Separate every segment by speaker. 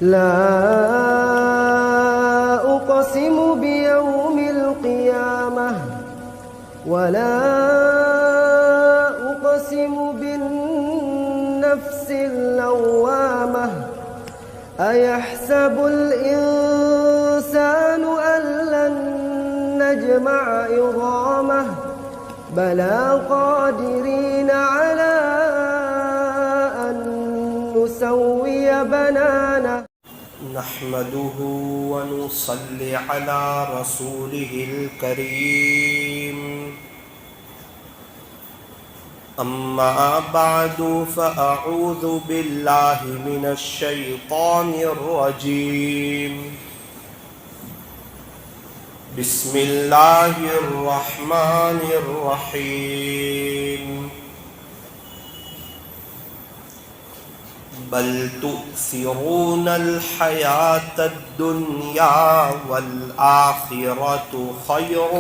Speaker 1: لا أقسم بيوم القيامة ولا أقسم بالنفس اللوامة أيحسب الإنسان أن لن نجمع عظامه بلى قادرين على أن نسوي بنانه
Speaker 2: نحمده ونصلي على رسوله الكريم أما بعد فأعوذ بالله من الشيطان الرجيم بسم الله الرحمن الرحيم بل تؤثرون الحياة الدنيا والآخرة خير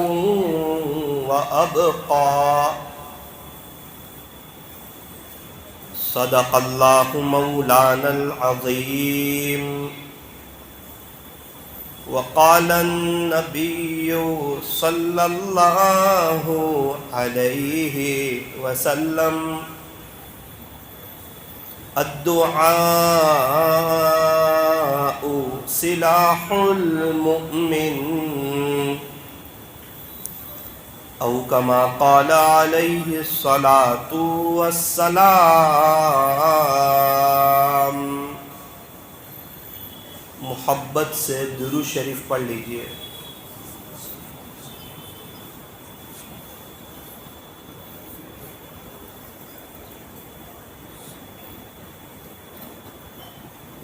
Speaker 2: وأبقى صدق الله مولانا العظيم وقال النبي صلى الله عليه وسلم الدعاء سلاح المؤمن او كما قال عليه الصلاة والسلام. محبت سے درود شریف پڑھ لیجئے.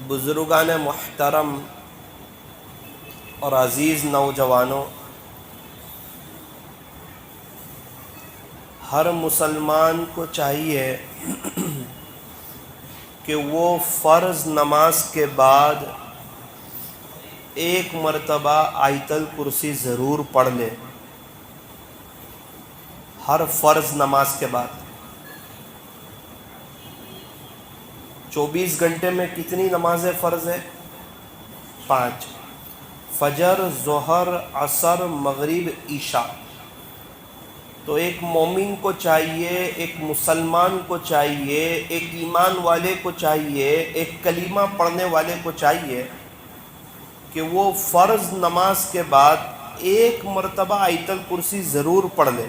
Speaker 2: بزرگان محترم اور عزیز نوجوانوں، ہر مسلمان کو چاہیے کہ وہ فرض نماز کے بعد ایک مرتبہ آیت الکرسی ضرور پڑھ لے. ہر فرض نماز کے بعد 24 گھنٹے میں کتنی نمازیں فرض ہے؟ 5: فجر، ظہر، عصر، مغرب، عشاء. تو ایک مومن کو چاہیے، ایک مسلمان کو چاہیے، ایک ایمان والے کو چاہیے، ایک کلمہ پڑھنے والے کو چاہیے کہ وہ فرض نماز کے بعد ایک مرتبہ آیت الکرسی ضرور پڑھ لے.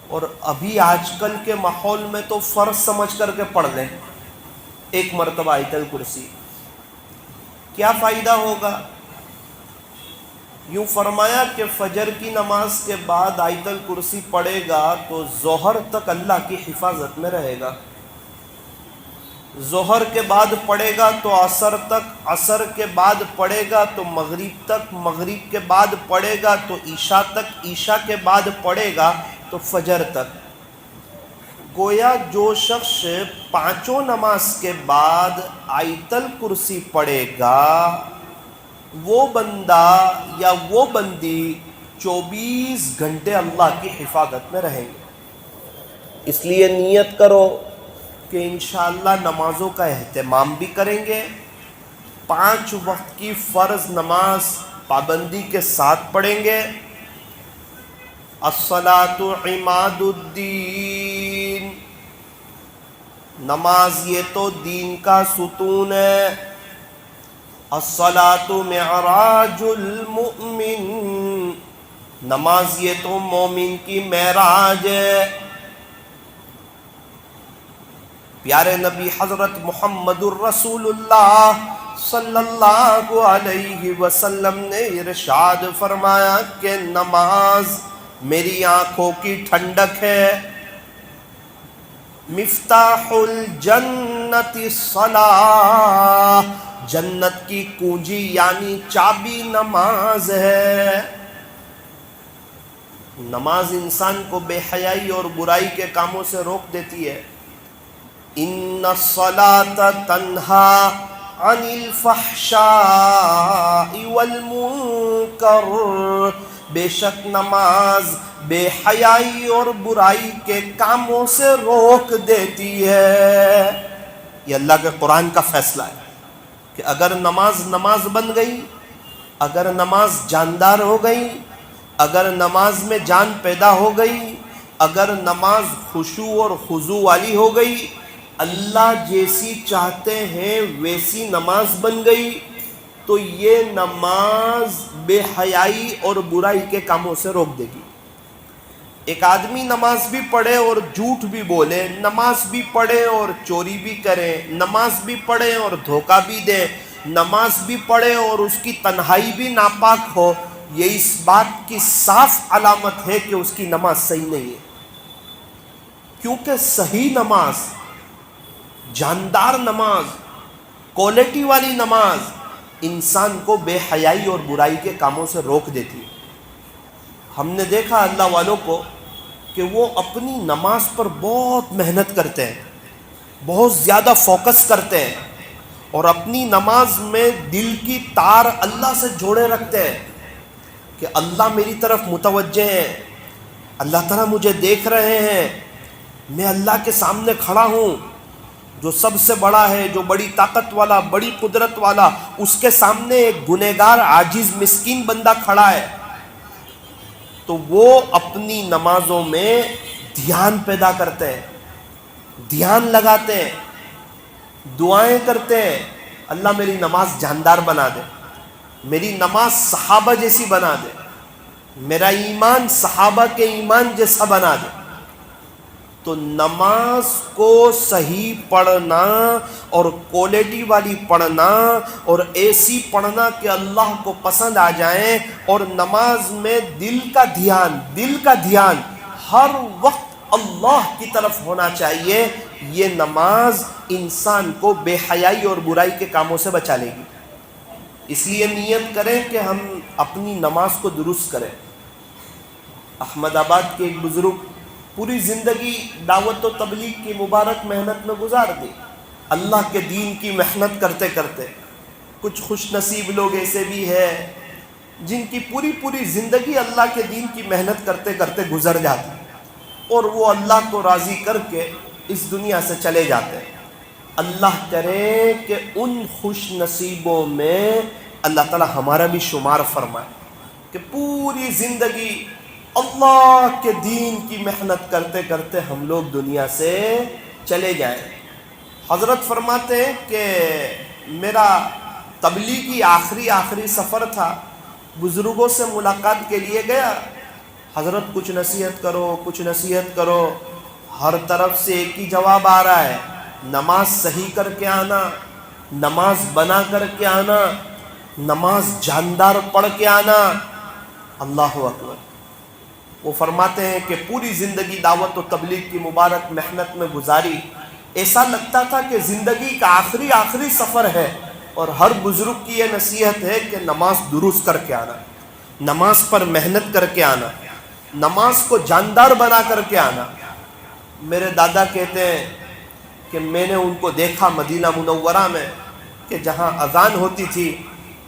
Speaker 2: اور ابھی آج کل کے ماحول میں تو فرض سمجھ کر کے پڑھ لیں ایک مرتبہ آیت الکرسی. کیا فائدہ ہوگا؟ یوں فرمایا کہ فجر کی نماز کے بعد آیت الکرسی پڑھے گا تو ظہر تک اللہ کی حفاظت میں رہے گا. ظہر کے بعد پڑھے گا تو عصر تک، عصر کے بعد پڑھے گا تو مغرب تک، مغرب کے بعد پڑھے گا تو عشاء تک، عشاء کے بعد پڑھے گا تو فجر تک. گویا جو شخص 5 نماز کے بعد آیت الکرسی پڑھے گا وہ بندہ یا وہ بندی 24 گھنٹے اللہ کی حفاظت میں رہیں گے. اس لیے نیت کرو کہ انشاءاللہ نمازوں کا اہتمام بھی کریں گے. 5 وقت کی فرض نماز پابندی کے ساتھ پڑھیں گے. الصلاۃ عماد الدین، نماز یہ تو دین کا ستون ہے. الصلاۃ معراج المؤمن، نماز یہ تو مومن کی معراج ہے. پیارے نبی حضرت محمد الرسول اللہ صلی اللہ علیہ وسلم نے ارشاد فرمایا کہ نماز میری آنکھوں کی ٹھنڈک ہے. مفتاح الجنت الصلاۃ، جنت کی کنجی یعنی چابی نماز ہے. نماز انسان کو بے حیائی اور برائی کے کاموں سے روک دیتی ہے. ان الصلاۃ تنہا عن الفحشاء والمنکر، بے شک نماز بے حیائی اور برائی کے کاموں سے روک دیتی ہے. یہ اللہ کے قرآن کا فیصلہ ہے کہ اگر نماز بن گئی، اگر نماز جاندار ہو گئی، اگر نماز میں جان پیدا ہو گئی، اگر نماز خشوع اور خضوع والی ہو گئی، اللہ جیسی چاہتے ہیں ویسی نماز بن گئی، تو یہ نماز بے حیائی اور برائی کے کاموں سے روک دے گی۔ ایک آدمی نماز بھی پڑھے اور جھوٹ بھی بولے، نماز بھی پڑھے اور چوری بھی کرے، نماز بھی پڑھے اور دھوکہ بھی دے، نماز بھی پڑھے اور اس کی تنہائی بھی ناپاک ہو، یہ اس بات کی صاف علامت ہے کہ اس کی نماز صحیح نہیں ہے۔ کیونکہ صحیح نماز، جاندار نماز، کوالٹی والی نماز انسان کو بے حیائی اور برائی کے کاموں سے روک دیتی ہے۔ ہم نے دیکھا اللہ والوں کو کہ وہ اپنی نماز پر بہت محنت کرتے ہیں، بہت زیادہ فوکس کرتے ہیں، اور اپنی نماز میں دل کی تار اللہ سے جوڑے رکھتے ہیں کہ اللہ میری طرف متوجہ ہے، اللہ تعالیٰ مجھے دیکھ رہے ہیں، میں اللہ کے سامنے کھڑا ہوں، جو سب سے بڑا ہے، جو بڑی طاقت والا، بڑی قدرت والا، اس کے سامنے ایک گنہگار عاجز مسکین بندہ کھڑا ہے۔ تو وہ اپنی نمازوں میں دھیان پیدا کرتے ہیں، دھیان لگاتے ہیں، دعائیں کرتے ہیں، اللہ میری نماز جاندار بنا دے، میری نماز صحابہ جیسی بنا دے، میرا ایمان صحابہ کے ایمان جیسا بنا دے۔ تو نماز کو صحیح پڑھنا اور کوالٹی والی پڑھنا اور ایسی پڑھنا کہ اللہ کو پسند آ جائیں، اور نماز میں دل کا دھیان ہر وقت اللہ کی طرف ہونا چاہیے، یہ نماز انسان کو بے حیائی اور برائی کے کاموں سے بچا لے گی۔ اس لیے نیت کریں کہ ہم اپنی نماز کو درست کریں۔ احمد آباد کے ایک بزرگ پوری زندگی دعوت و تبلیغ کی مبارک محنت میں گزار دی، اللہ کے دین کی محنت کرتے کرتے۔ کچھ خوش نصیب لوگ ایسے بھی ہیں جن کی پوری زندگی اللہ کے دین کی محنت کرتے کرتے گزر جاتی، اور وہ اللہ کو راضی کر کے اس دنیا سے چلے جاتے ہیں۔ اللہ کرے کہ ان خوش نصیبوں میں اللہ تعالی ہمارا بھی شمار فرمائے کہ پوری زندگی اللہ کے دین کی محنت کرتے کرتے ہم لوگ دنیا سے چلے جائیں۔ حضرت فرماتے ہیں کہ میرا تبلیغی آخری سفر تھا، بزرگوں سے ملاقات کے لیے گیا، حضرت کچھ نصیحت کرو، ہر طرف سے ایک ہی جواب آ رہا ہے، نماز صحیح کر کے آنا، نماز بنا کر کے آنا، نماز جاندار پڑھ کے آنا۔ اللہ اکبر۔ وہ فرماتے ہیں کہ پوری زندگی دعوت و تبلیغ کی مبارک محنت میں گزاری، ایسا لگتا تھا کہ زندگی کا آخری سفر ہے، اور ہر بزرگ کی یہ نصیحت ہے کہ نماز درست کر کے آنا، نماز پر محنت کر کے آنا، نماز کو جاندار بنا کر کے آنا۔ میرے دادا کہتے ہیں کہ میں نے ان کو دیکھا مدینہ منورہ میں کہ جہاں اذان ہوتی تھی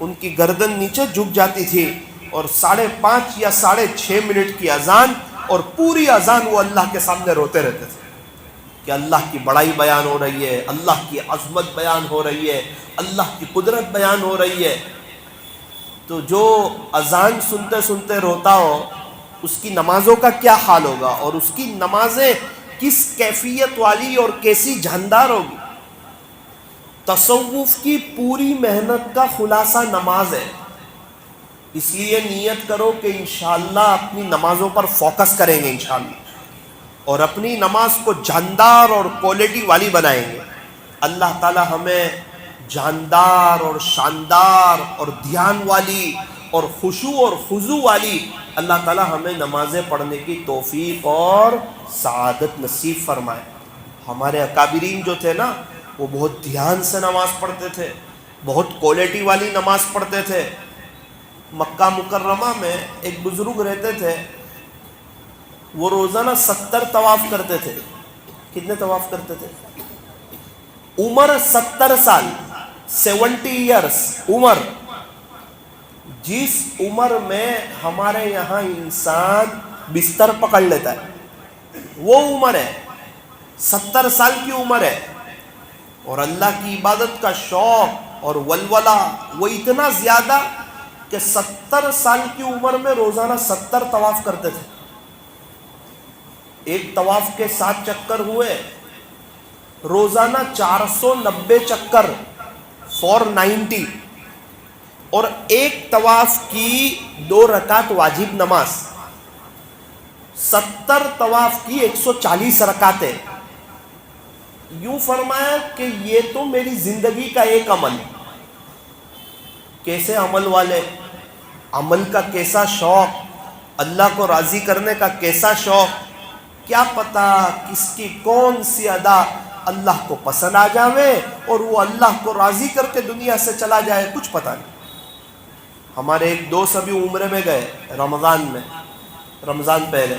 Speaker 2: ان کی گردن نیچے جھک جاتی تھی، اور 5.5 یا 6.5 منٹ کی اذان، اور پوری اذان وہ اللہ کے سامنے روتے رہتے تھے کہ اللہ کی بڑائی بیان ہو رہی ہے، اللہ کی عظمت بیان ہو رہی ہے، اللہ کی قدرت بیان ہو رہی ہے۔ تو جو اذان سنتے سنتے روتا ہو، اس کی نمازوں کا کیا حال ہوگا، اور اس کی نمازیں کس کیفیت والی اور کیسی جاندار ہوگی۔ تصوف کی پوری محنت کا خلاصہ نماز ہے، اس لیے نیت کرو کہ انشاءاللہ اپنی نمازوں پر فوکس کریں گے انشاءاللہ، اور اپنی نماز کو جاندار اور کوالٹی والی بنائیں گے۔ اللہ تعالی ہمیں جاندار اور شاندار اور دھیان والی اور خشوع اور خضوع والی اللہ تعالی ہمیں نمازیں پڑھنے کی توفیق اور سعادت نصیب فرمائے۔ ہمارے اکابرین جو تھے نا، وہ بہت دھیان سے نماز پڑھتے تھے، بہت کوالٹی والی نماز پڑھتے تھے۔ مکہ مکرمہ میں ایک بزرگ رہتے تھے، وہ روزانہ 70 طواف کرتے تھے۔ کتنے طواف کرتے تھے؟ عمر 70 سال، 70 ایئرس عمر۔ جس عمر میں ہمارے یہاں انسان بستر پکڑ لیتا ہے، وہ عمر ہے، 70 سال کی عمر ہے، اور اللہ کی عبادت کا شوق اور ولولہ وہ اتنا زیادہ کہ 70 سال کی عمر میں روزانہ 70 طواف کرتے تھے. ایک طواف کے 7 چکر ہوئے، روزانہ 490 چکر 490، اور ایک طواف کی 2 رکعت واجب نماز، 70 طواف کی 140 رکعتیں. یوں فرمایا کہ یہ تو میری زندگی کا ایک عمل. کیسے عمل والے، عمل کا کیسا شوق، اللہ کو راضی کرنے کا کیسا شوق. کیا پتا کس کی کون سی ادا اللہ کو پسند آ جاوے اور وہ اللہ کو راضی کر کے دنیا سے چلا جائے، کچھ پتا نہیں. ہمارے ایک دوست ابھی عمرے میں گئے رمضان پہلے.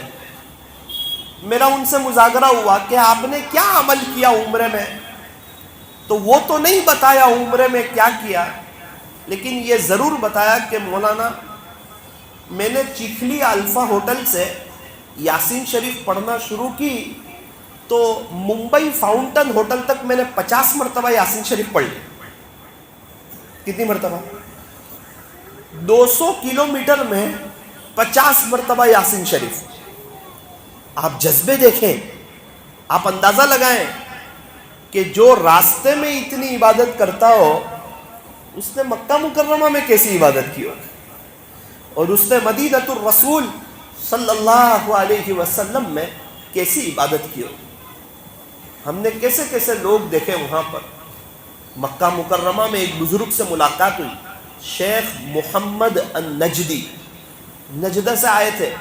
Speaker 2: میرا ان سے مذاکرہ ہوا کہ آپ نے کیا عمل کیا عمرے میں، تو وہ تو نہیں بتایا عمرے میں کیا کیا، لیکن یہ ضرور بتایا کہ مولانا میں نے چیکھلی الفا ہوٹل سے یاسین شریف پڑھنا شروع کی تو ممبئی فاؤنٹن ہوٹل تک میں نے 50 مرتبہ یاسین شریف پڑھ لی. کتنی مرتبہ؟ 200 کلومیٹر میں 50 مرتبہ یاسین شریف. آپ جذبے دیکھیں، آپ اندازہ لگائیں کہ جو راستے میں اتنی عبادت کرتا ہو اس نے مکہ مکرمہ میں کیسی عبادت کی ہو، اور اس نے مدینۃ الرسول صلی اللہ علیہ وسلم میں کیسی عبادت کی ہو. ہم نے کیسے کیسے لوگ دیکھے وہاں پر. مکہ مکرمہ میں ایک بزرگ سے ملاقات ہوئی، شیخ محمد النجدی، نجدہ سے آئے تھے.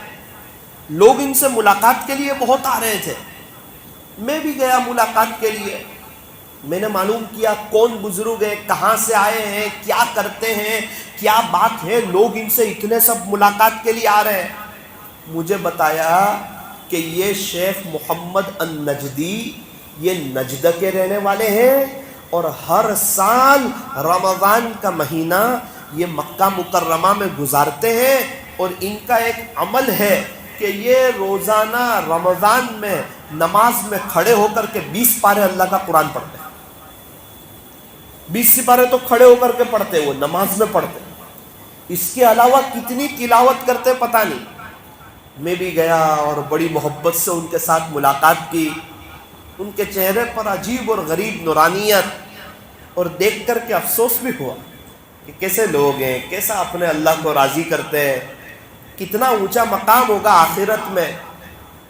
Speaker 2: لوگ ان سے ملاقات کے لیے بہت آ رہے تھے. میں بھی گیا ملاقات کے لیے. میں نے معلوم کیا کون بزرگ ہے، کہاں سے آئے ہیں، کیا کرتے ہیں، کیا بات ہے. لوگ ان سے اتنے سب ملاقات کے لیے آ رہے ہیں. مجھے بتایا کہ یہ شیخ محمد النجدی یہ نجدہ کے رہنے والے ہیں، اور ہر سال رمضان کا مہینہ یہ مکہ مکرمہ میں گزارتے ہیں. اور ان کا ایک عمل ہے کہ یہ روزانہ رمضان میں نماز میں کھڑے ہو کر کے 20 پارے اللہ کا قرآن پڑھتے ہیں. 20 سپارے تو کھڑے ہو کر کے پڑھتے ہیں، وہ نماز میں پڑھتے ہیں. اس کے علاوہ کتنی تلاوت کرتے پتہ نہیں. میں بھی گیا اور بڑی محبت سے ان کے ساتھ ملاقات کی. ان کے چہرے پر عجیب اور غریب نورانیت، اور دیکھ کر کے افسوس بھی ہوا کہ کیسے لوگ ہیں، کیسا اپنے اللہ کو راضی کرتے ہیں. کتنا اونچا مقام ہوگا آخرت میں،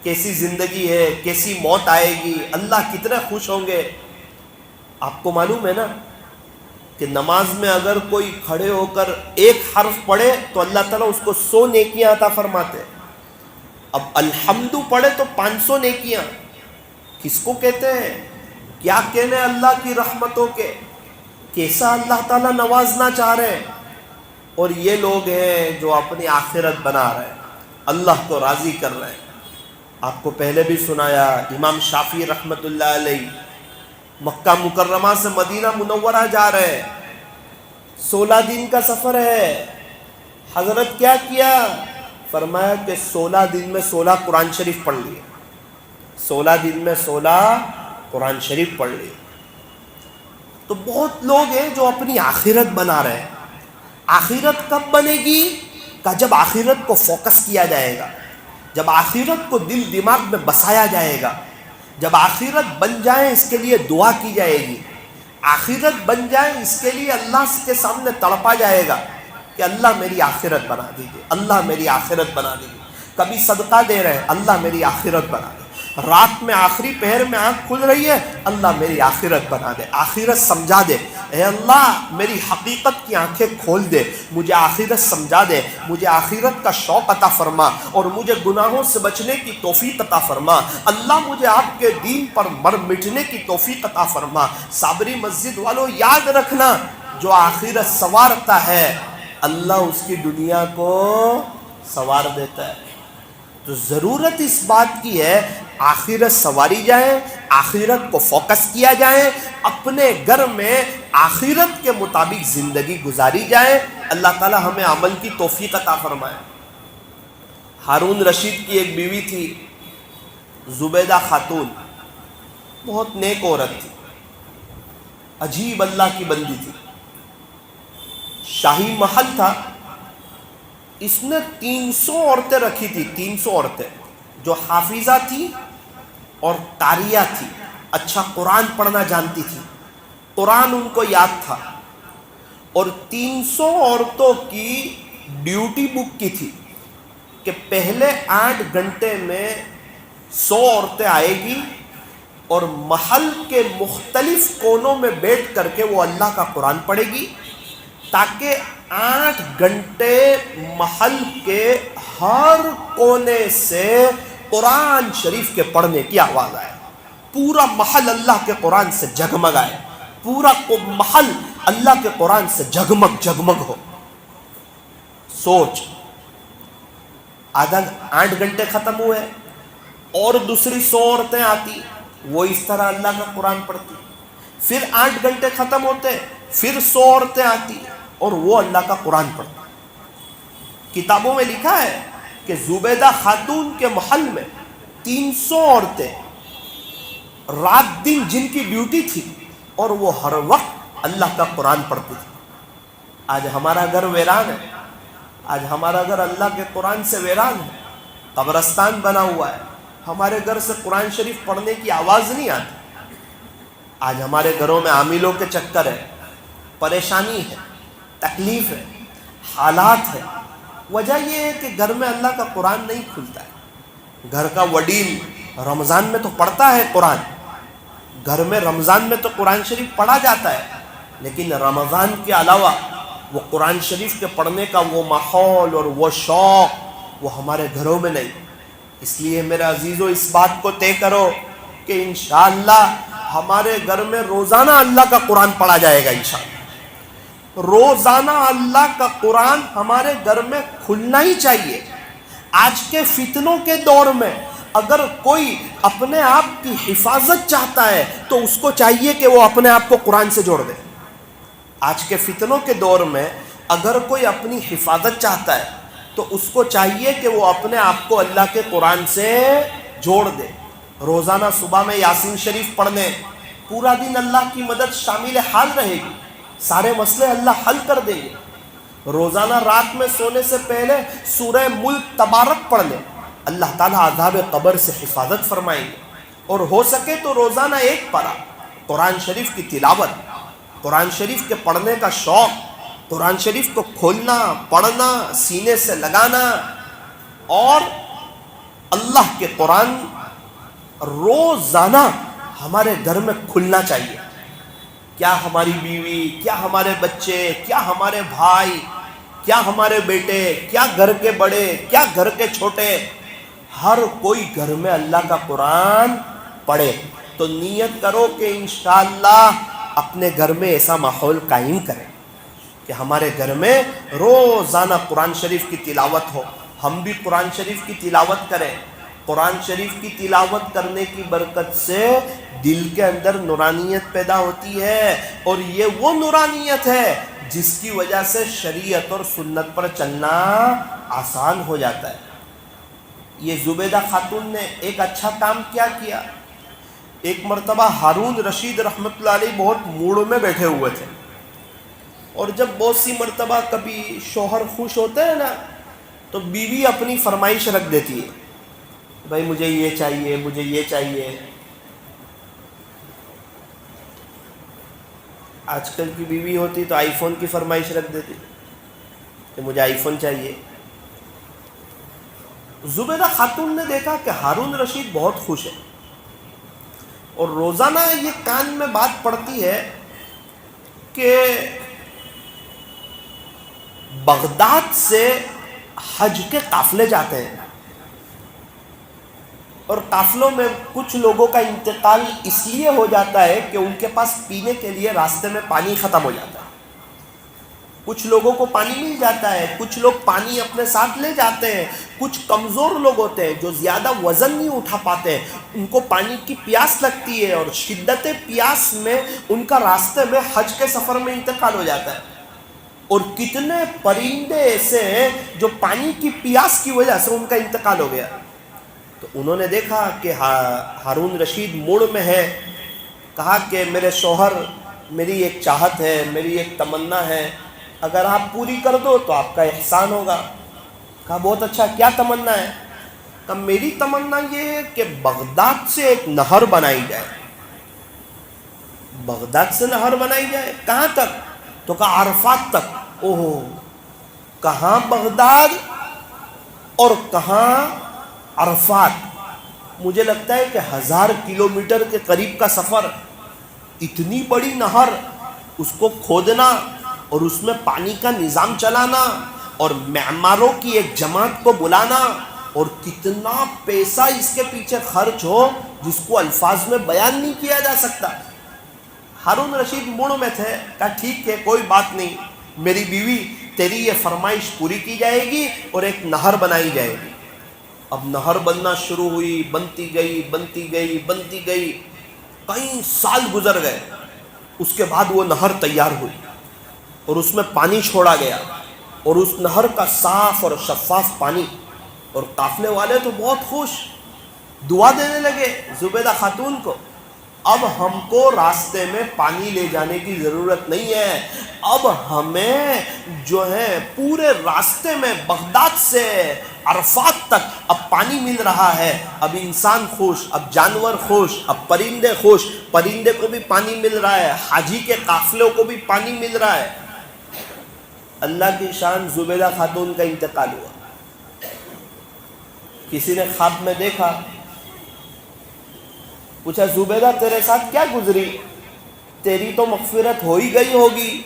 Speaker 2: کیسی زندگی ہے، کیسی موت آئے گی، اللہ کتنے خوش ہوں گے. آپ کو معلوم ہے نا کہ نماز میں اگر کوئی کھڑے ہو کر ایک حرف پڑھے تو اللہ تعالیٰ اس کو 100 نیکیاں عطا فرماتے ہیں. اب الحمد پڑھے تو 500 نیکیاں. کس کو کہتے ہیں؟ کیا کہنے اللہ کی رحمتوں کے، کیسا اللہ تعالیٰ نوازنا چاہ رہے ہیں. اور یہ لوگ ہیں جو اپنی آخرت بنا رہے ہیں، اللہ کو راضی کر رہے ہیں. آپ کو پہلے بھی سنایا، امام شافعی رحمۃ اللہ علیہ مکہ مکرمہ سے مدینہ منورہ جا رہے ہیں. 16 دن کا سفر ہے. حضرت کیا کیا؟ فرمایا کہ 16 دن میں 16 قرآن شریف پڑھ لیے. 16 دن میں 16 قرآن شریف پڑھ لیے. تو بہت لوگ ہیں جو اپنی آخرت بنا رہے ہیں. آخرت کب بنے گی؟ کہ جب آخرت کو فوکس کیا جائے گا، جب آخرت کو دل دماغ میں بسایا جائے گا، جب آخرت بن جائے اس کے لیے دعا کی جائے گی، آخرت بن جائے اس کے لیے اللہ کے سامنے تڑپا جائے گا کہ اللہ میری آخرت بنا دیجیے، اللہ میری آخرت بنا دیجیے. کبھی صدقہ دے رہے ہیں، اللہ میری آخرت بنا دے. رات میں آخری پہر میں آنکھ کھل رہی ہے، اللہ میری آخرت بنا دے، آخرت سمجھا دے. اے اللہ میری حقیقت کی آنکھیں کھول دے، مجھے آخرت سمجھا دے، مجھے آخرت کا شوق عطا فرما، اور مجھے گناہوں سے بچنے کی توفیق عطا فرما. اللہ مجھے آپ کے دین پر مر مٹنے کی توفیق عطا فرما. صابری مسجد والوں یاد رکھنا، جو آخرت سنوارتا ہے اللہ اس کی دنیا کو سنوار دیتا ہے. تو ضرورت اس بات کی ہے آخرت سنواری جائے، آخرت کو فوکس کیا جائے، اپنے گھر میں آخرت کے مطابق زندگی گزاری جائے. اللہ تعالی ہمیں عمل کی توفیق عطا فرمائے. ہارون رشید کی ایک بیوی تھی زبیدہ خاتون، بہت نیک عورت تھی، عجیب اللہ کی بندی تھی. شاہی محل تھا، اس نے 300 عورتیں رکھی تھی، 300 عورتیں جو حافظہ تھی اور قاریہ تھی، اچھا قرآن پڑھنا جانتی تھی، قرآن ان کو یاد تھا، اور 300 عورتوں کی ڈیوٹی بک کی تھی کہ پہلے 8 گھنٹے میں 100 عورتیں آئے گی اور محل کے مختلف کونوں میں بیٹھ کر کے وہ اللہ کا قرآن پڑھے گی، تاکہ 8 گھنٹے محل کے ہر کونے سے قرآن شریف کے پڑھنے کی آواز آئے، پورا محل اللہ کے قرآن سے جگمگائے، پورا محل اللہ کے قرآن سے جگمگ جگمگ ہو۔ سوچ، 8 گھنٹے ختم ہوئے اور دوسری 100 عورتیں آتی، وہ اس طرح اللہ کا قرآن پڑھتی، پھر 8 گھنٹے ختم ہوتے، پھر 100 عورتیں آتی اور وہ اللہ کا قرآن پڑھتی۔ کتابوں میں لکھا ہے کہ زبیدہ خاتون کے محل میں 300 عورتیں رات دن جن کی ڈیوٹی تھی اور وہ ہر وقت اللہ کا قرآن پڑھتی تھی۔ آج ہمارا گھر ویران ہے، آج ہمارا گھر اللہ کے قرآن سے ویران ہے، قبرستان بنا ہوا ہے، ہمارے گھر سے قرآن شریف پڑھنے کی آواز نہیں آتی۔ آج ہمارے گھروں میں عاملوں کے چکر ہے، پریشانی ہے، تکلیف ہے، حالات ہے۔ وجہ یہ ہے کہ گھر میں اللہ کا قرآن نہیں کھلتا ہے۔ گھر کا وڈیل رمضان میں تو پڑھتا ہے قرآن، گھر میں رمضان میں تو قرآن شریف پڑھا جاتا ہے، لیکن رمضان کے علاوہ وہ قرآن شریف کے پڑھنے کا وہ ماحول اور وہ شوق وہ ہمارے گھروں میں نہیں۔ اس لیے میرے عزیزو، اس بات کو طے کرو کہ انشاءاللہ ہمارے گھر میں روزانہ اللہ کا قرآن پڑھا جائے گا۔ انشاءاللہ روزانہ اللہ کا قرآن ہمارے گھر میں کھلنا ہی چاہیے۔ آج کے فتنوں کے دور میں اگر کوئی اپنے آپ کی حفاظت چاہتا ہے تو اس کو چاہیے کہ وہ اپنے آپ کو قرآن سے جوڑ دے۔ آج کے فتنوں کے دور میں اگر کوئی اپنی حفاظت چاہتا ہے تو اس کو چاہیے کہ وہ اپنے آپ کو اللہ کے قرآن سے جوڑ دے۔ روزانہ صبح میں یاسین شریف پڑھنے، پورا دن اللہ کی مدد شامل حال رہے گی، سارے مسئلے اللہ حل کر دیں گے۔ روزانہ رات میں سونے سے پہلے سورہ ملک تبارک پڑھ لیں، اللہ تعالیٰ عذاب قبر سے حفاظت فرمائیں گے۔ اور ہو سکے تو روزانہ 1 پارہ قرآن شریف کی تلاوت، قرآن شریف کے پڑھنے کا شوق، قرآن شریف کو کھولنا، پڑھنا، سینے سے لگانا، اور اللہ کے قرآن روزانہ ہمارے گھر میں کھلنا چاہیے۔ کیا ہماری بیوی، کیا ہمارے بچے، کیا ہمارے بھائی، کیا ہمارے بیٹے، کیا گھر کے بڑے، کیا گھر کے چھوٹے، ہر کوئی گھر میں اللہ کا قرآن پڑھے۔ تو نیت کرو کہ انشاءاللہ اپنے گھر میں ایسا ماحول قائم کریں کہ ہمارے گھر میں روزانہ قرآن شریف کی تلاوت ہو، ہم بھی قرآن شریف کی تلاوت کریں۔ قرآن شریف کی تلاوت کرنے کی برکت سے دل کے اندر نورانیت پیدا ہوتی ہے، اور یہ وہ نورانیت ہے جس کی وجہ سے شریعت اور سنت پر چلنا آسان ہو جاتا ہے۔ یہ زبیدہ خاتون نے ایک اچھا کام کیا۔ ایک مرتبہ ہارون رشید رحمۃ اللہ علیہ بہت موڑ میں بیٹھے ہوئے تھے، اور جب بہت سی مرتبہ کبھی شوہر خوش ہوتے ہیں نا تو بیوی اپنی فرمائش رکھ دیتی ہے، بھائی مجھے یہ چاہیے، مجھے یہ چاہیے۔ آج کل کی بیوی ہوتی تو آئی فون کی فرمائش رکھ دیتی کہ مجھے آئی فون چاہیے۔ زبیدہ خاتون نے دیکھا کہ ہارون رشید بہت خوش ہے، اور روزانہ یہ کان میں بات پڑتی ہے کہ بغداد سے حج کے قافلے جاتے ہیں، اور قافلوں میں کچھ لوگوں کا انتقال اس لیے ہو جاتا ہے کہ ان کے پاس پینے کے لیے راستے میں پانی ختم ہو جاتا ہے۔ کچھ لوگوں کو پانی مل جاتا ہے، کچھ لوگ پانی اپنے ساتھ لے جاتے ہیں، کچھ کمزور لوگ ہوتے ہیں جو زیادہ وزن نہیں اٹھا پاتے، ان کو پانی کی پیاس لگتی ہے، اور شدت پیاس میں ان کا راستے میں حج کے سفر میں انتقال ہو جاتا ہے۔ اور کتنے پرندے ایسے ہیں جو پانی کی پیاس کی وجہ سے ان کا انتقال ہو گیا۔ تو انہوں نے دیکھا کہ ہارون رشید موڑ میں ہے، کہا کہ میرے شوہر، میری ایک چاہت ہے، میری ایک تمنا ہے اگر آپ پوری کر دو تو آپ کا احسان ہوگا۔ کہا بہت اچھا، کیا تمنا ہے؟ کہا میری تمنا یہ ہے کہ بغداد سے ایک نہر بنائی جائے۔ بغداد سے نہر بنائی جائے، کہاں تک؟ تو کہا عرفات تک۔ اوہ، کہاں بغداد اور کہاں عرفات؟ مجھے لگتا ہے کہ 1000 کلومیٹر کے قریب کا سفر۔ اتنی بڑی نہر، اس کو کھودنا اور اس میں پانی کا نظام چلانا اور معماروں کی ایک جماعت کو بلانا، اور کتنا پیسہ اس کے پیچھے خرچ ہو جس کو الفاظ میں بیان نہیں کیا جا سکتا۔ ہارون رشید موڑ میں تھے، کہا ٹھیک ہے کوئی بات نہیں، میری بیوی تیری یہ فرمائش پوری کی جائے گی اور ایک نہر بنائی جائے گی۔ اب نہر بننا شروع ہوئی، بنتی گئی بنتی گئی بنتی گئی، کئی سال گزر گئے۔ اس کے بعد وہ نہر تیار ہوئی اور اس میں پانی چھوڑا گیا، اور اس نہر کا صاف اور شفاف پانی، اور قافلے والے تو بہت خوش، دعا دینے لگے زبیدہ خاتون کو، اب ہم کو راستے میں پانی لے جانے کی ضرورت نہیں ہے، اب ہمیں جو ہے پورے راستے میں بغداد سے عرفات تک اب پانی مل رہا ہے۔ اب انسان خوش، اب جانور خوش، اب پرندے خوش، پرندے کو بھی پانی مل رہا ہے، حاجی کے قافلوں کو بھی پانی مل رہا ہے۔ اللہ کی شان، زبیدہ خاتون کا انتقال ہوا۔ کسی نے خواب میں دیکھا، پوچھا زبیدہ تیرے ساتھ کیا گزری؟ تیری تو مغفرت ہو ہی گئی ہوگی،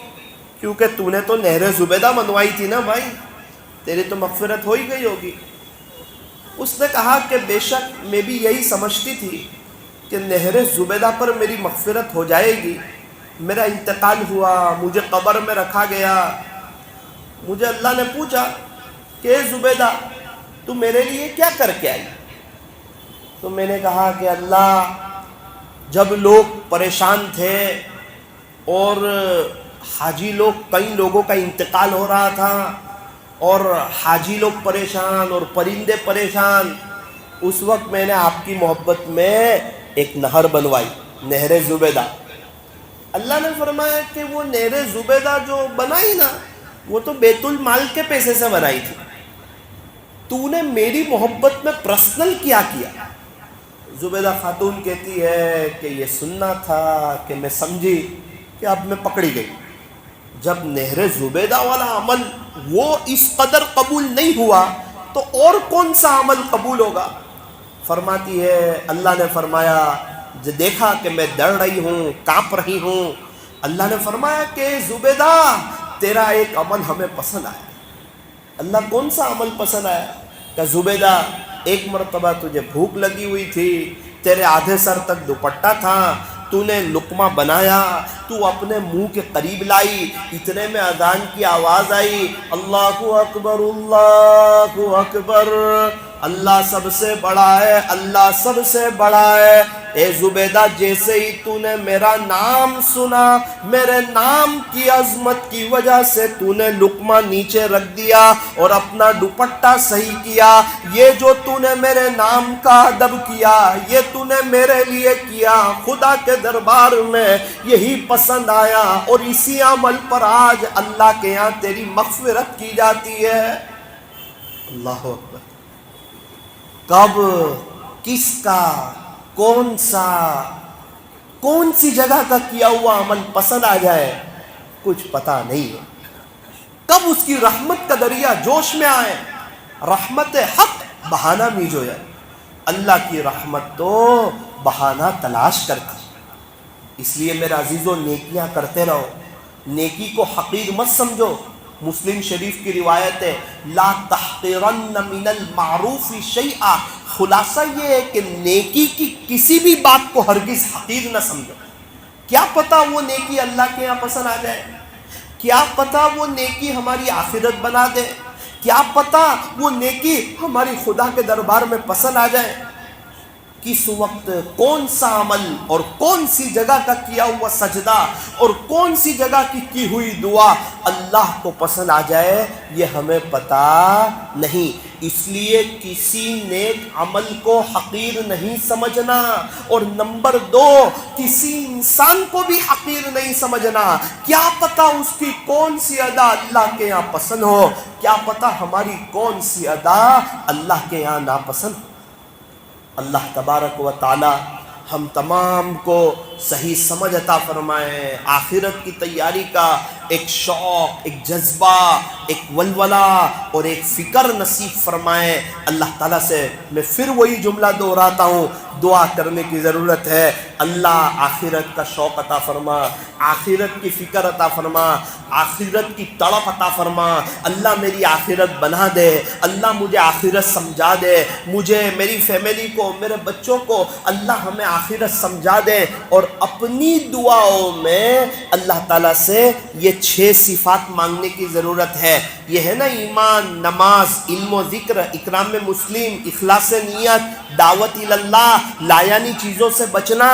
Speaker 2: کیونکہ تو نے تو نہر زبیدہ منوائی تھی نا بھائی، تیری تو مغفرت ہو ہی گئی ہوگی۔ اس نے کہا کہ بے شک میں بھی یہی سمجھتی تھی کہ نہر زبیدہ پر میری مغفرت ہو جائے گی۔ میرا انتقال ہوا، مجھے قبر میں رکھا گیا، مجھے اللہ نے پوچھا کہ زبیدہ تو میرے لیے کیا کر کے آئی؟ تو میں نے کہا کہ اللہ، جب لوگ پریشان تھے اور حاجی لوگ، کئی لوگوں کا انتقال ہو رہا تھا اور حاجی لوگ پریشان اور پرندے پریشان، اس وقت میں نے آپ کی محبت میں ایک نہر بنوائی، نہر زبیدہ۔ اللہ نے فرمایا کہ وہ نہر زبیدہ جو بنائی نا، وہ تو بیت المال کے پیسے سے بنائی تھی، تو نے میری محبت میں پرسنل کیا کیا؟ زبیدہ خاتون کہتی ہے کہ یہ سننا تھا کہ میں سمجھی کہ اب میں پکڑی گئی۔ جب نہر زبیدہ والا عمل وہ اس قدر قبول نہیں ہوا تو اور کون سا عمل قبول ہوگا؟ فرماتی ہے اللہ نے فرمایا، دیکھا کہ میں ڈر رہی ہوں، کانپ رہی ہوں، اللہ نے فرمایا کہ زبیدہ تیرا ایک عمل ہمیں پسند آیا۔ اللہ کون سا عمل پسند آیا؟ کہ زبیدہ ایک مرتبہ تجھے بھوک لگی ہوئی تھی، تیرے آدھے سر تک دوپٹہ تھا، تو نے لقمہ بنایا، تو اپنے منہ کے قریب لائی، اتنے میں اذان کی آواز آئی، اللہ اکبر اللہ اکبر، اللہ سب سے بڑا ہے، اللہ سب سے بڑا ہے۔ اے زبیدہ جیسے ہی تو نے میرا نام سنا، میرے نام کی عظمت کی وجہ سے تو نے لقمہ نیچے رکھ دیا اور اپنا دوپٹہ صحیح کیا، یہ جو تو نے میرے نام کا ادب کیا، یہ تو نے میرے لیے کیا، خدا کے دربار میں یہی پسند آیا، اور اسی عمل پر آج اللہ کے یہاں تیری مغفرت کی جاتی ہے۔ اللہ اکبر۔ کب، کس کا، کون سا، کون سی جگہ کا کیا ہوا عمل پسند آ جائے کچھ پتا نہیں ہے، کب اس کی رحمت کا دریا جوش میں آئے، رحمت حق بہانہ میج ہو جائے۔ اللہ کی رحمت تو بہانہ تلاش کرتی، اس لیے میرے عزیزوں نیکیاں کرتے رہو، نیکی کو حقیر مت سمجھو۔ مسلم شریف کی روایت ہے، لا تحقرن من المعروف شیئا، خلاصہ یہ ہے کہ نیکی کی کسی بھی بات کو ہرگز حقیر نہ سمجھو۔ کیا پتا وہ نیکی اللہ کے یہاں پسند آ جائے، کیا پتا وہ نیکی ہماری آخرت بنا دے، کیا پتا وہ نیکی ہماری خدا کے دربار میں پسند آ جائے، کس وقت کون سا عمل اور کون سی جگہ کا کیا ہوا سجدہ اور کون سی جگہ کی ہوئی دعا اللہ کو پسند آ جائے یہ ہمیں پتہ نہیں۔ اس لیے کسی نیک عمل کو حقیر نہیں سمجھنا، اور نمبر 2 کسی انسان کو بھی حقیر نہیں سمجھنا۔ کیا پتہ اس کی کون سی ادا اللہ کے یہاں پسند ہو، کیا پتہ ہماری کون سی ادا اللہ کے یہاں ناپسند ہو۔ اللہ تبارک و تعالی ہم تمام کو صحیح سمجھ عطا فرمائے، آخرت کی تیاری کا ایک شوق، ایک جذبہ، ایک ولولہ اور ایک فکر نصیب فرمائے۔ اللہ تعالیٰ سے میں پھر وہی جملہ دہراتا ہوں، دعا کرنے کی ضرورت ہے۔ اللہ آخرت کا شوق عطا فرما، آخرت کی فکر عطا فرما، آخرت کی تڑپ عطا فرما۔ اللہ میری آخرت بنا دے، اللہ مجھے آخرت سمجھا دے، مجھے، میری فیملی کو، میرے بچوں کو اللہ ہمیں آخرت سمجھا دے۔ اور اپنی دعاؤں میں اللہ تعالیٰ سے یہ 6 صفات مانگنے کی ضرورت ہے۔ یہ ہے نا ایمان، نماز، علم و ذکر، اکرام مسلم، اخلاص نیت، دعوت اللہ، لایانی چیزوں سے بچنا،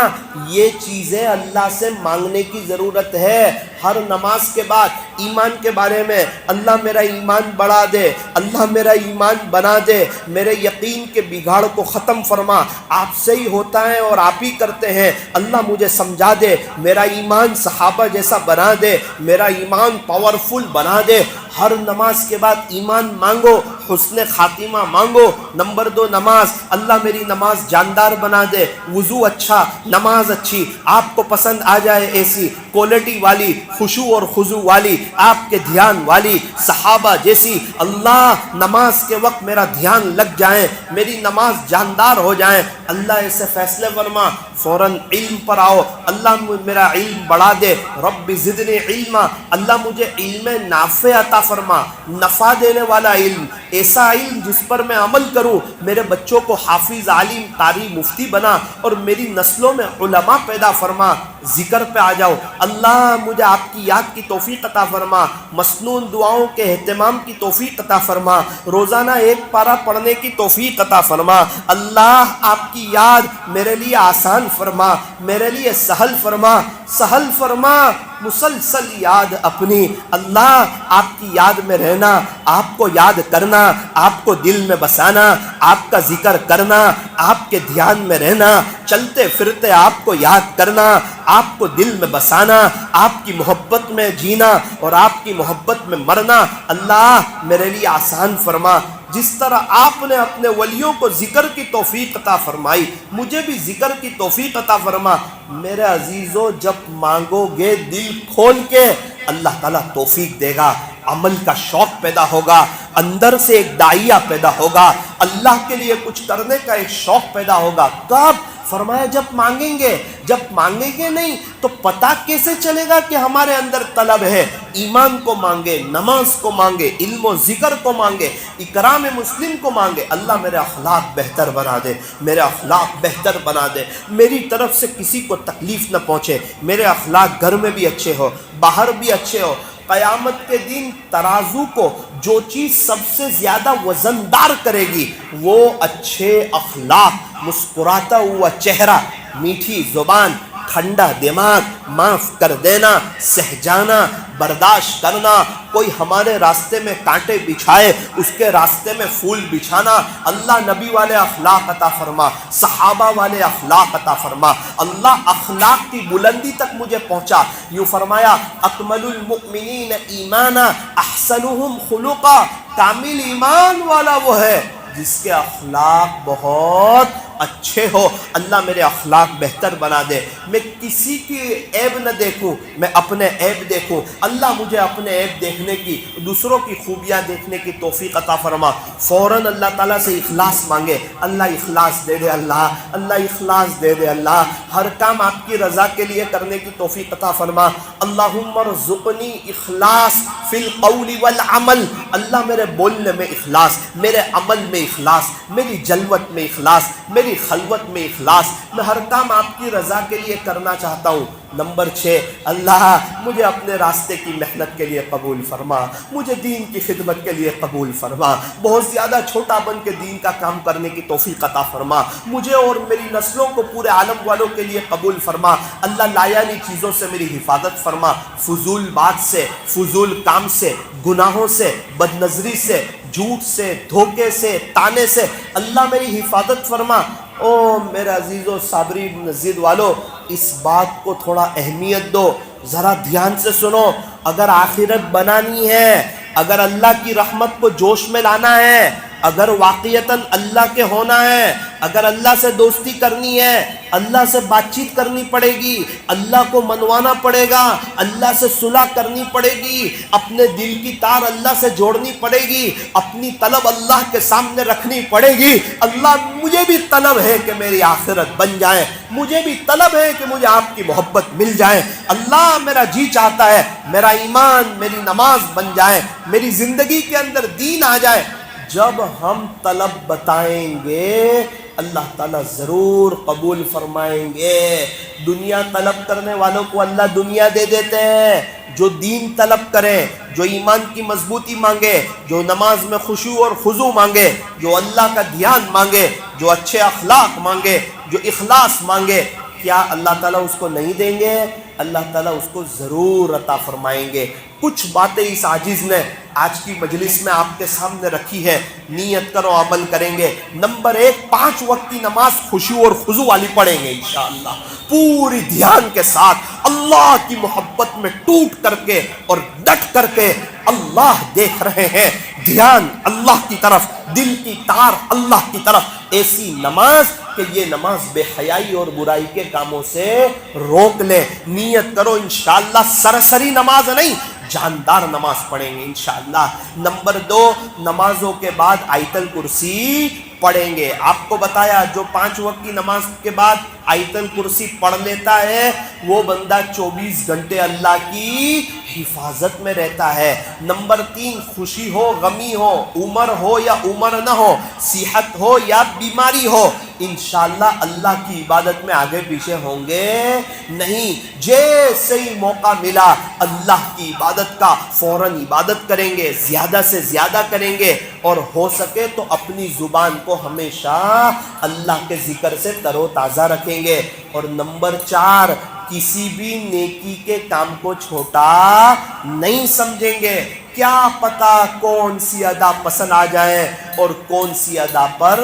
Speaker 2: یہ چیزیں اللہ سے مانگنے کی ضرورت ہے۔ ہر نماز کے بعد ایمان کے بارے میں اللہ میرا ایمان بڑھا دے، اللہ میرا ایمان بنا دے، میرے یقین کے بگاڑ کو ختم فرما، آپ سے ہی ہوتا ہے اور آپ ہی کرتے ہیں، اللہ مجھے سمجھا دے، میرا ایمان صحابہ جیسا بنا دے، میرا ایمان پاورفل بنا دے۔ ہر نماز کے بعد ایمان مانگو، حسن خاتمہ مانگو۔ نمبر 2 نماز، اللہ میری نماز جاندار بنا دے، وضو اچھا، نماز اچھی، آپ کو پسند آ جائے ایسی کوالٹی والی، خشوع اور خضوع والی، آپ کے دھیان والی، صحابہ جیسی۔ اللہ نماز کے وقت میرا دھیان لگ جائے، میری نماز جاندار ہو جائے۔ اللہ ایسے فیصلے فرما، فوراً علم پر آؤ، اللہ میرا علم بڑھا دے، رب زدنی علما، اللہ مجھے علم نافع عطا فرما، نفع دینے والا علم، ایسا علم جس پر میں عمل کروں، میرے بچوں کو حافظ، عالم، قاری، مفتی بنا، اور میری نسلوں میں علماء پیدا فرما۔ ذکر پہ آ جاؤ، اللہ مجھے آپ کی یاد کی توفیق عطا فرما، مسنون دعاؤں کے اہتمام کی توفیق عطا فرما، روزانہ 1 پارہ پڑھنے کی توفیق عطا فرما۔ اللہ آپ کی یاد میرے لیے آسان فرما، میرے لیے سہل فرما، سہل فرما، مسلسل یاد اپنی۔ اللہ آپ کی یاد میں رہنا، آپ کو یاد کرنا، آپ کو دل میں بسانا، آپ کا ذکر کرنا، آپ کے دھیان میں رہنا، چلتے پھرتے آپ کو یاد کرنا، آپ کو دل میں بسانا، آپ کی محبت میں جینا اور آپ کی محبت میں مرنا۔ اللہ میرے لیے آسان فرما، جس طرح آپ نے اپنے ولیوں کو ذکر کی توفیق عطا فرمائی، مجھے بھی ذکر کی توفیق عطا فرما۔ میرے عزیزو، جب مانگو گے دل کھول کے، اللہ تعالیٰ توفیق دے گا، عمل کا شوق پیدا ہوگا، اندر سے ایک داعیہ پیدا ہوگا، اللہ کے لیے کچھ کرنے کا ایک شوق پیدا ہوگا۔ کب؟ فرمایا جب مانگیں گے۔ جب مانگیں گے نہیں تو پتہ کیسے چلے گا کہ ہمارے اندر طلب ہے؟ ایمان کو مانگے، نماز کو مانگے، علم و ذکر کو مانگے، اکرام مسلم کو مانگے۔ اللہ میرے اخلاق بہتر بنا دے، میرے اخلاق بہتر بنا دے، میری طرف سے کسی کو تکلیف نہ پہنچے، میرے اخلاق گھر میں بھی اچھے ہو، باہر بھی اچھے ہو۔ قیامت کے دن ترازو کو جو چیز سب سے زیادہ وزندار کرے گی وہ اچھے اخلاق، مسکراتا ہوا چہرہ، میٹھی زبان، ٹھنڈا دماغ، معاف کر دینا، سہ جانا، برداشت کرنا۔ کوئی ہمارے راستے میں کانٹے بچھائے، اس کے راستے میں پھول بچھانا۔ اللہ نبی والے اخلاق عطا فرما، صحابہ والے اخلاق عطا فرما۔ اللہ اخلاق کی بلندی تک مجھے پہنچا۔ یوں فرمایا، اکمل المؤمنین ایمانا احسنہم خلقا، کامل ایمان والا وہ ہے جس کے اخلاق بہت اچھے ہو۔ اللہ میرے اخلاق بہتر بنا دے، میں کسی کی عیب نہ دیکھوں، میں اپنے عیب دیکھوں۔ اللہ مجھے اپنے عیب دیکھنے کی، دوسروں کی خوبیاں دیکھنے کی توفیق عطا فرما۔ فوراً اللہ تعالیٰ سے اخلاص مانگے، اللہ اخلاص دے دے، اللہ اخلاص دے دے۔ اللہ ہر کام آپ کی رضا کے لیے کرنے کی توفیق عطا فرما۔ اللہم ارزقنی اخلاص فی القول والعمل، اللہ میرے بولنے میں اخلاص، میرے عمل میں اخلاص، میری جلوت میں اخلاص، میری خلوت میں اخلاص۔ میں ہر کام آپ کی رضا کے لیے کرنا چاہتا ہوں۔ نمبر 6، اللہ مجھے اپنے راستے کی محنت کے لیے قبول فرما، مجھے دین کی خدمت کے لیے قبول فرما، بہت زیادہ چھوٹا بن کے دین کا کام کرنے کی توفیق عطا فرما، مجھے اور میری نسلوں کو پورے عالم والوں کے لیے قبول فرما، اللہ لایانی چیزوں سے میری حفاظت فرما، فضول بات سے، فضول کام سے، گناہوں سے، بد نظری سے، جھوٹ سے، دھوکے سے، تانے سے اللہ میری حفاظت فرما۔ او میرے عزیز و صابری نزید والو، اس بات کو تھوڑا اہمیت دو، ذرا دھیان سے سنو۔ اگر آخرت بنانی ہے، اگر اللہ کی رحمت کو جوش میں لانا ہے، اگر واقعتاً اللہ کے ہونا ہے، اگر اللہ سے دوستی کرنی ہے، اللہ سے بات چیت کرنی پڑے گی، اللہ کو منوانا پڑے گا، اللہ سے صلح کرنی پڑے گی، اپنے دل کی تار اللہ سے جوڑنی پڑے گی، اپنی طلب اللہ کے سامنے رکھنی پڑے گی۔ اللہ مجھے بھی طلب ہے کہ میری آخرت بن جائے، مجھے بھی طلب ہے کہ مجھے آپ کی محبت مل جائے، اللہ میرا جی چاہتا ہے میرا ایمان، میری نماز بن جائے، میری زندگی کے اندر دین آ جائے۔ جب ہم طلب بتائیں گے اللہ تعالیٰ ضرور قبول فرمائیں گے۔ دنیا طلب کرنے والوں کو اللہ دنیا دے دیتے ہیں، جو دین طلب کریں، جو ایمان کی مضبوطی مانگے، جو نماز میں خشوع اور خضوع مانگے، جو اللہ کا دھیان مانگے، جو اچھے اخلاق مانگے، جو اخلاص مانگے، کیا اللہ تعالیٰ اس کو نہیں دیں گے؟ اللہ تعالیٰ اس کو ضرور عطا فرمائیں گے۔ کچھ باتیں اس عاجز نے آج کی مجلس میں آپ کے سامنے رکھی ہے، نیت کرو عمل کریں گے۔ نمبر 1، 5 وقت کی نماز خشوع اور خضوع والی پڑھیں گے انشاءاللہ، پوری دھیان کے ساتھ، اللہ کی محبت میں ٹوٹ کر کے اور ڈٹ کر کے۔ اللہ دیکھ رہے ہیں، دھیان اللہ کی طرف، دل کی تار اللہ کی طرف، ایسی نماز کہ یہ نماز بے حیائی اور برائی کے کاموں سے روک لے۔ نیت کرو انشاءاللہ، سرسری نماز نہیں، جاندار نماز پڑھیں گے انشاءاللہ۔ نمبر 2، نمازوں کے بعد آیت الکرسی پڑھیں گے۔ آپ کو بتایا جو 5 وقت کی نماز کے بعد آیت الکرسی پڑھ لیتا ہے وہ بندہ 24 گھنٹے اللہ کی حفاظت میں رہتا ہے۔ نمبر 3، خوشی ہو غمی ہو، عمر ہو یا عمر نہ ہو، صحت ہو یا بیماری ہو، انشاءاللہ اللہ کی عبادت میں آگے پیچھے ہوں گے نہیں۔ جیسے ہی موقع ملا اللہ کی عبادت کا فوراً عبادت کریں گے، زیادہ سے زیادہ کریں گے، اور ہو سکے تو اپنی زبان کو ہمیشہ اللہ کے ذکر سے تر و تازہ رکھیں گے۔ اور نمبر 4، کسی بھی نیکی کے کام کو چھوٹا نہیں سمجھیں گے۔ کیا پتا کون سی ادا پسند آ جائیں اور کون سی ادا پر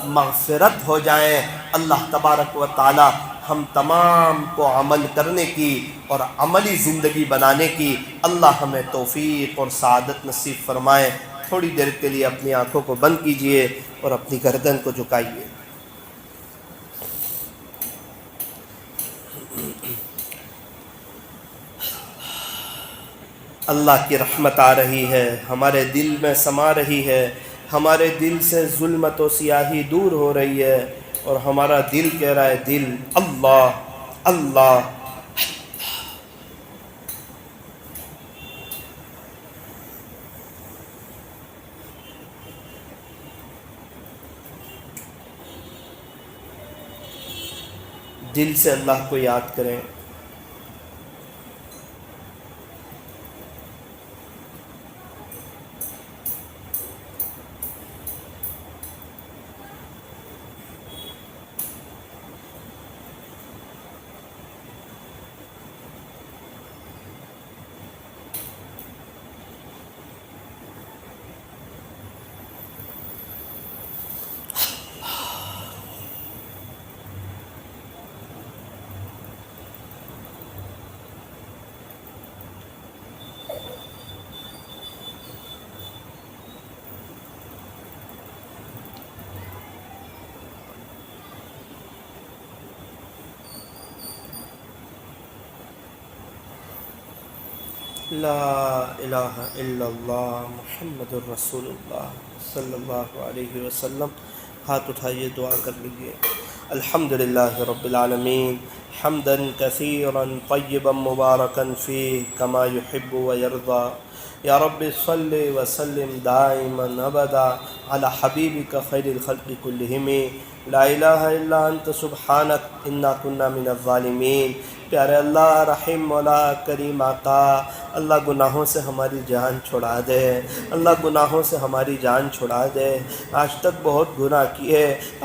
Speaker 2: مغفرت ہو جائیں۔ اللہ تبارک و تعالی ہم تمام کو عمل کرنے کی اور عملی زندگی بنانے کی اللہ ہمیں توفیق اور سعادت نصیب فرمائے۔ تھوڑی دیر کے لیے اپنی آنکھوں کو بند کیجئے اور اپنی گردن کو جھکائیے۔ اللہ کی رحمت آ رہی ہے، ہمارے دل میں سما رہی ہے، ہمارے دل سے ظلمت و سیاہی دور ہو رہی ہے، اور ہمارا دل کہہ رہا ہے، دل اللہ اللہ۔ دل سے اللہ کو یاد کریں۔ لا الہ الا اللہ محمد الرسول اللہ صلی اللہ علیہ وسلم۔ ہاتھ اٹھائیے، دعا کر لیجیے۔ الحمدللہ رب العالمین، حمدا کثیرا طیبا مبارکا فیہ کما یحب ویرضا۔ یا رب صل وسلم دائما ابدا علی حبیبک خیر الخلق کلہم۔ لا الہ الا انت سبحانک انا کنا من الظالمین۔ پیارے اللہ رحیم مولا کریم آقا، اللہ گناہوں سے ہماری جان چھڑا دے، اللہ گناہوں سے ہماری جان چھڑا دے۔ آج تک بہت گناہ کیے،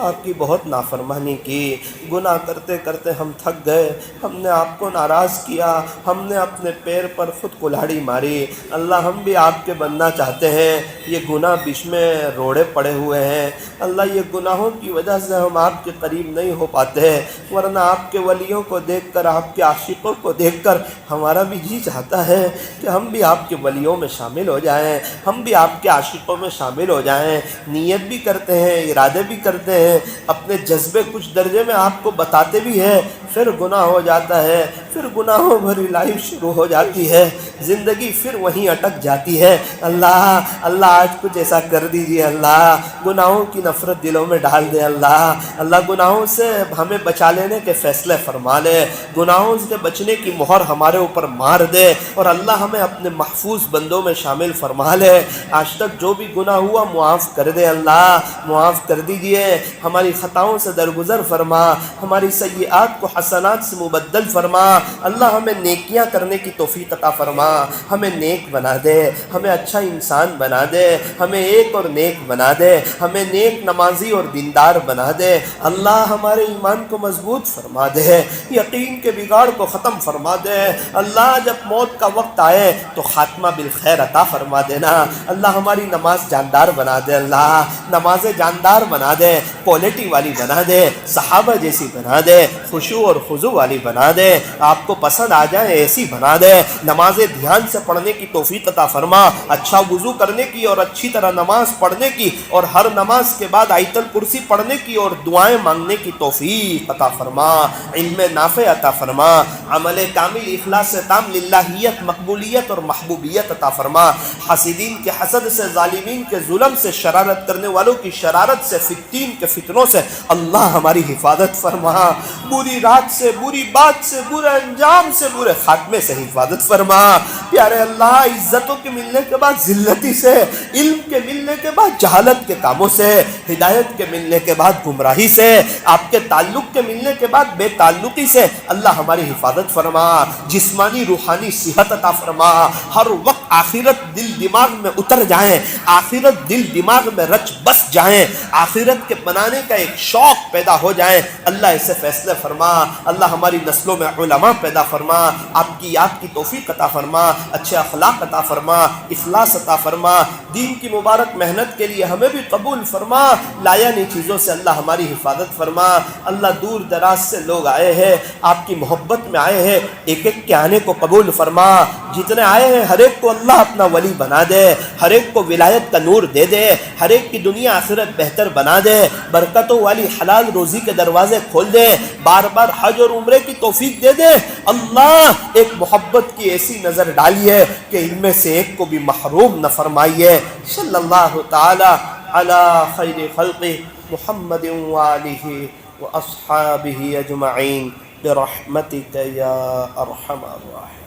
Speaker 2: آپ کی بہت نافرمانی کی، گناہ کرتے کرتے ہم تھک گئے، ہم نے آپ کو ناراض کیا، ہم نے اپنے پیر پر خود کلہاڑی ماری۔ اللہ ہم بھی آپ کے بننا چاہتے ہیں، یہ گناہ بیچ میں روڑے پڑے ہوئے ہیں، اللہ یہ گناہوں کی وجہ سے ہم آپ کے قریب نہیں ہو پاتے، ورنہ آپ کے ولیوں کو دیکھ کر، آپ کے عاشقوں کو دیکھ کر ہمارا بھی جی چاہتا ہے کہ ہم بھی آپ کے ولیوں میں شامل ہو جائیں، ہم بھی آپ کے عاشقوں میں شامل ہو جائیں۔ نیت بھی کرتے ہیں، ارادے بھی کرتے ہیں، اپنے جذبے کچھ درجے میں آپ کو بتاتے بھی ہیں، پھر گناہ ہو جاتا ہے، پھر گناہوں بھری لائف شروع ہو جاتی ہے، زندگی پھر وہیں اٹک جاتی ہے۔ اللہ آج کچھ ایسا کر دیجئے، اللہ گناہوں کی نفرت دلوں میں ڈال دے، اللہ گناہوں سے ہمیں بچا لینے کے فیصلے فرما لے، گناہوں سے بچنے کی مہر ہمارے اوپر مار دے، اور اللہ ہمیں اپنے محفوظ بندوں میں شامل فرما لے۔ آج تک جو بھی گناہ ہوا معاف کر دے، اللہ معاف کر دیجئے، ہماری خطاؤں سے درگزر فرما، ہماری سیئات کو حسنات سے مبدل فرما، اللہ ہمیں نیکیاں کرنے کی توفیق عطا فرما، ہمیں نیک بنا دے، ہمیں اچھا انسان بنا دے، ہمیں ایک اور نیک بنا دے، ہمیں نیک نمازی اور دیندار بنا دے، اللہ ہمارے ایمان کو مضبوط فرما دے، یقین کے بگاڑ کو ختم فرما دے، اللہ جب موت کا وقت آئے تو خاتمہ بالخیر عطا فرما دینا، اللہ ہماری نماز جاندار بنا دے، اللہ نماز جاندار بنا دے، کوالٹی والی بنا دے، صحابہ جیسی بنا دے، خشوع اور خضوع والی بنا دے، آپ کو پسند آ جائے ایسی بنا دے، نماز دھیان سے پڑھنے کی توفیق عطا فرما، اچھا وضو کرنے کی اور اچھی طرح نماز پڑھنے کی، اور ہر نماز کے بعد آیت الکرسی پڑھنے کی اور دعائیں مانگنے کی توفیق عطا فرما، علم نافع عطا فرما، عمل کامل اخلاص تام للہیت مقبولیت اور محبوبیت عطا فرما، حاسدین کے حسد سے، ظالمین کے ظلم سے، شرارت کرنے والوں کی شرارت سے، فتین کے فتنوں سے اللہ ہماری حفاظت فرما، بری رات سے، بری بات سے، برے انجام سے، برے خاتمے سے حفاظت فرما، پیارے اللہ عزتوں کے ملنے کے بعد ذلتی سے، علم کے ملنے کے بعد جہالت کے کاموں سے، ہدایت کے ملنے کے بعد گمراہی سے، آپ کے تعلق کے ملنے کے بعد بے تعلقی سے اللہ ہماری حفاظت فرما، جسمانی روحانی صحت عطا فرما، ہر وقت آخرت دل دماغ میں اتر جائیں، آخرت دل دماغ میں رچ بس جائیں، آخرت کے بنانے کا ایک شوق پیدا ہو جائے، اللہ ایسے فیصلے فرما، اللہ ہماری نسلوں میں علماء پیدا فرما، آپ کی یاد کی توفیق عطا فرما، اچھے اخلاق عطا فرما، اخلاص عطا فرما، دین کی مبارک محنت کے لیے ہمیں بھی قبول فرما، لایانی چیزوں سے اللہ ہماری حفاظت فرما، اللہ دور دراز سے لوگ آئے ہیں، آپ کی محبت میں آئے ہیں، ایک ایک کے آنے کو قبول فرما، جتنے آئے ہیں ہر ایک کو اللہ اپنا ولی بنا دے، ہر ایک کو ولایت کا نور دے دے، ہر ایک کی دنیا آخرت بہتر بنا دے، برکتوں والی حلال روزی کے دروازے کھول دے، بار بار حج اور عمرے کی توفیق دے دے، اللہ ایک محبت کی ایسی نظر ڈالیے کہ ان میں سے ایک کو بھی محروم نہ فرمائیے، صلی اللہ تعالی علی خیر خلق محمد وآلہ واصحابہ اجمعین برحمتک یا ارحم الراحمین۔